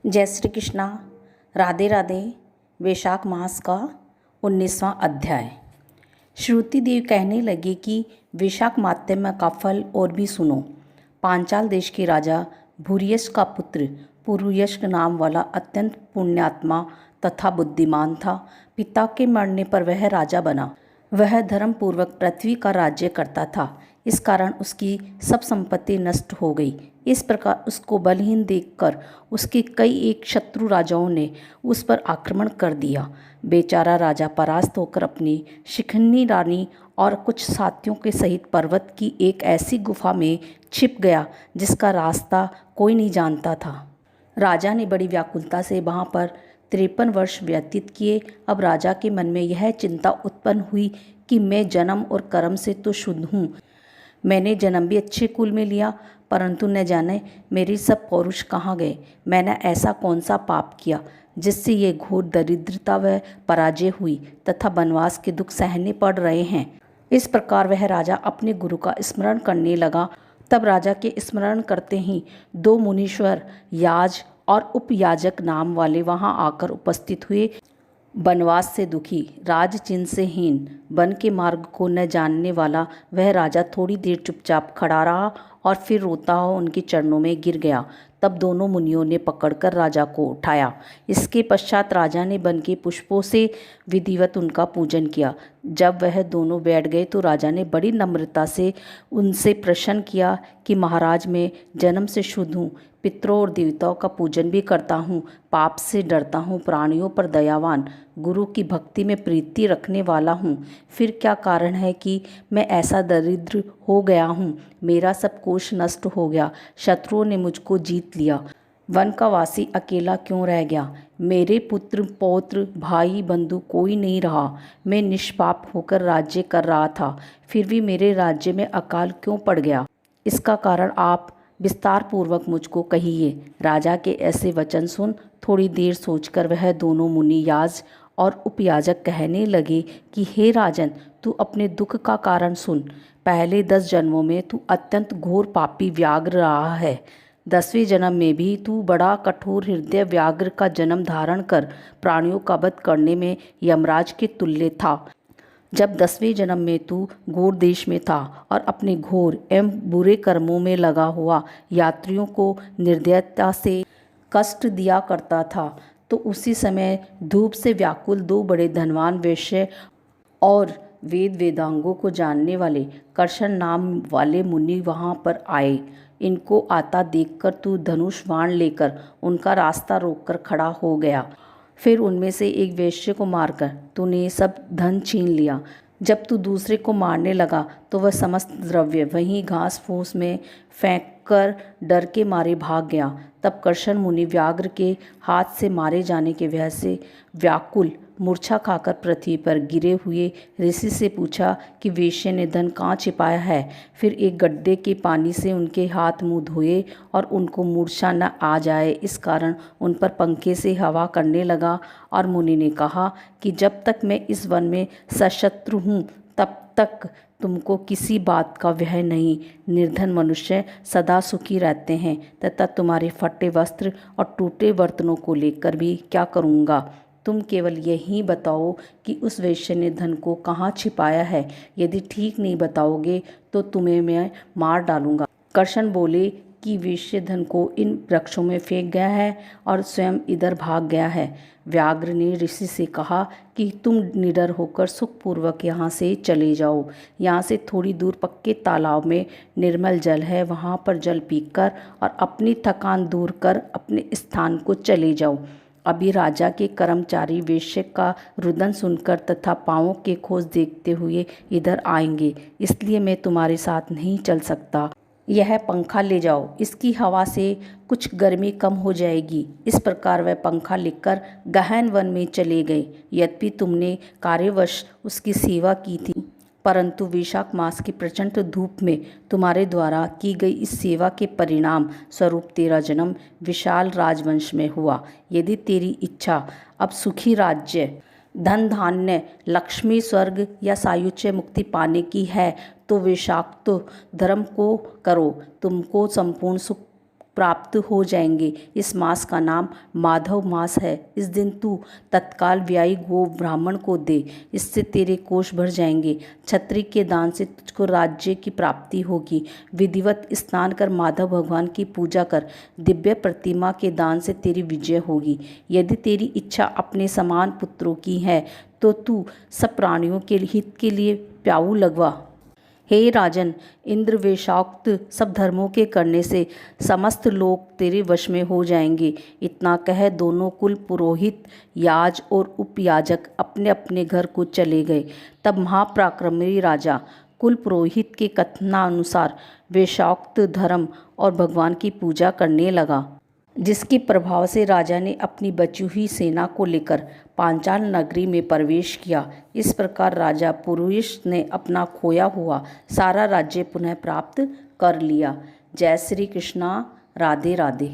जय श्री कृष्णा। राधे राधे। वैशाख मास का 19वां अध्याय। श्रुति देव कहने लगे कि वैशाख माध्यम का फल और भी सुनो। पांचाल देश के राजा भूरियश का पुत्र पुरुयश नाम वाला अत्यंत पुण्यात्मा तथा बुद्धिमान था। पिता के मरने पर वह राजा बना। वह धर्मपूर्वक पृथ्वी का राज्य करता था। इस कारण उसकी सब संपत्ति नष्ट हो गई। इस प्रकार उसको बलहीन देखकर उसके कई एक शत्रु राजाओं ने उस पर आक्रमण कर दिया। बेचारा राजा परास्त होकर अपनी शिखंडी रानी और कुछ साथियों के सहित पर्वत की एक ऐसी गुफा में छिप गया जिसका रास्ता कोई नहीं जानता था। राजा ने बड़ी व्याकुलता से वहाँ पर 53 वर्ष व्यतीत किए। अब राजा के मन में यह चिंता उत्पन्न हुई कि मैं जन्म और कर्म से तो शुद्ध हूँ। मैंने जन्म भी अच्छे कुल में लिया, परंतु न जाने मेरी सब पौरुष कहाँ गए। मैंने ऐसा कौन सा पाप किया जिससे ये घोर दरिद्रता व पराजय हुई तथा वनवास के दुख सहने पड़ रहे हैं। इस प्रकार वह राजा अपने गुरु का स्मरण करने लगा। तब राजा के स्मरण करते ही 2 मुनीश्वर याज और उपयाजक नाम वाले वहां आकर उपस्थित हुए। वनवास से दुखी, राज चिन्ह से हीन, वन के मार्ग को न जानने वाला वह राजा थोड़ी देर चुपचाप खड़ा रहा और फिर रोता हुआ उनके चरणों में गिर गया। तब दोनों मुनियों ने पकड़कर राजा को उठाया। इसके पश्चात राजा ने वन के पुष्पों से विधिवत उनका पूजन किया। जब वह दोनों बैठ गए तो राजा ने बड़ी नम्रता से उनसे प्रश्न किया कि महाराज, मैं जन्म से शुद्ध हूँ, पितरों और देवताओं का पूजन भी करता हूँ, पाप से डरता हूँ, प्राणियों पर दयावान, गुरु की भक्ति में प्रीति रखने वाला हूँ। फिर क्या कारण है कि मैं ऐसा दरिद्र हो गया हूँ? मेरा सब कोष नष्ट हो गया, शत्रुओं ने मुझको जीत लिया। वन का वासी अकेला क्यों रह गया? मेरे पुत्र पौत्र भाई बंधु कोई नहीं रहा। मैं निष्पाप होकर राज्य कर रहा था, फिर भी मेरे राज्य में अकाल क्यों पड़ गया? इसका कारण आप विस्तार पूर्वक मुझको कहिए। राजा के ऐसे वचन सुन थोड़ी देर सोचकर वह दोनों मुनि याज और उपयाजक कहने लगे कि हे राजन, तू अपने दुख का कारण सुन। पहले 10 जन्मों में तू अत्यंत घोर पापी व्याघ्र रहा है। 10वें जन्म में भी तू बड़ा कठोर हृदय व्याघ्र का जन्म धारण कर प्राणियों का वध करने में यमराज के तुल्य था। जब 10वें जन्म में तू घोर देश में था और अपने घोर एवं बुरे कर्मों में लगा हुआ यात्रियों को निर्दयता से कष्ट दिया करता था, तो उसी समय धूप से व्याकुल 2 बड़े धनवान वैश्य और वेद वेदांगों को जानने वाले कर्षण नाम वाले मुनि वहाँ पर आए। इनको आता देखकर तू धनुष बाण लेकर उनका रास्ता रोककर खड़ा हो गया। फिर उनमें से एक वैश्य को मारकर तूने सब धन छीन लिया। जब तू दूसरे को मारने लगा तो वह समस्त द्रव्य वहीं घास फूस में फेंक कर डर के मारे भाग गया। तब कर्षण मुनि व्याघ्र के हाथ से मारे जाने के भय से व्याकुल मूर्छा खाकर पृथ्वी पर गिरे हुए ऋषि से पूछा कि वेश्य ने धन कहाँ छिपाया है। फिर एक गड्ढे के पानी से उनके हाथ मुंह धोए और उनको मूर्छा न आ जाए इस कारण उन पर पंखे से हवा करने लगा। और मुनि ने कहा कि जब तक मैं इस वन में सशत्रु हूँ तब तक तुमको किसी बात का भय नहीं। निर्धन मनुष्य सदा सुखी रहते हैं तथा तुम्हारे फटे वस्त्र और टूटे बर्तनों को लेकर भी क्या करूँगा? तुम केवल यही बताओ कि उस वैश्य ने धन को कहाँ छिपाया है। यदि ठीक नहीं बताओगे तो तुम्हें मैं मार डालूंगा। कर्षण बोले कि वेश्य धन को इन वृक्षों में फेंक गया है और स्वयं इधर भाग गया है। व्याघ्र ने ऋषि से कहा कि तुम निडर होकर सुखपूर्वक यहाँ से चले जाओ। यहाँ से थोड़ी दूर पक्के तालाब में निर्मल जल है, वहाँ पर जल पीकर और अपनी थकान दूर कर अपने स्थान को चले जाओ। अभी राजा के कर्मचारी वेश्य का रुदन सुनकर तथा पाँवों के खोज देखते हुए इधर आएंगे, इसलिए मैं तुम्हारे साथ नहीं चल सकता। यह पंखा ले जाओ, इसकी हवा से कुछ गर्मी कम हो जाएगी। इस प्रकार वह पंखा लेकर गहन वन में चले गए। यद्यपि तुमने कार्यवश उसकी सेवा की थी, परंतु वैशाख मास की प्रचंड धूप में तुम्हारे द्वारा की गई इस सेवा के परिणाम स्वरूप तेरा जन्म विशाल राजवंश में हुआ। यदि तेरी इच्छा अब सुखी राज्य, धन धान्य, लक्ष्मी, स्वर्ग या सायुज्य मुक्ति पाने की है तो वैशाख तो धर्म को करो, तुमको संपूर्ण सुख प्राप्त हो जाएंगे। इस मास का नाम माधव मास है। इस दिन तू तत्काल व्यायी गो ब्राह्मण को दे, इससे तेरे कोष भर जाएंगे। छत्री के दान से तुझको राज्य की प्राप्ति होगी। विधिवत स्नान कर माधव भगवान की पूजा कर। दिव्य प्रतिमा के दान से तेरी विजय होगी। यदि तेरी इच्छा अपने समान पुत्रों की है तो तू सब प्राणियों के हित के लिए प्याऊ लगवा। हे राजन, इंद्र वेशोक्त सब धर्मों के करने से समस्त लोग तेरे वश में हो जाएंगे। इतना कह दोनों कुल पुरोहित, याज और उपयाजक अपने अपने घर को चले गए। तब महापराक्रमी राजा कुल पुरोहित के कथनानुसार वेशोक्त धर्म और भगवान की पूजा करने लगा, जिसके प्रभाव से राजा ने अपनी बची हुई सेना को लेकर पांचाल नगरी में प्रवेश किया। इस प्रकार राजा पुरुष ने अपना खोया हुआ सारा राज्य पुनः प्राप्त कर लिया। जय श्री कृष्णा। राधे राधे।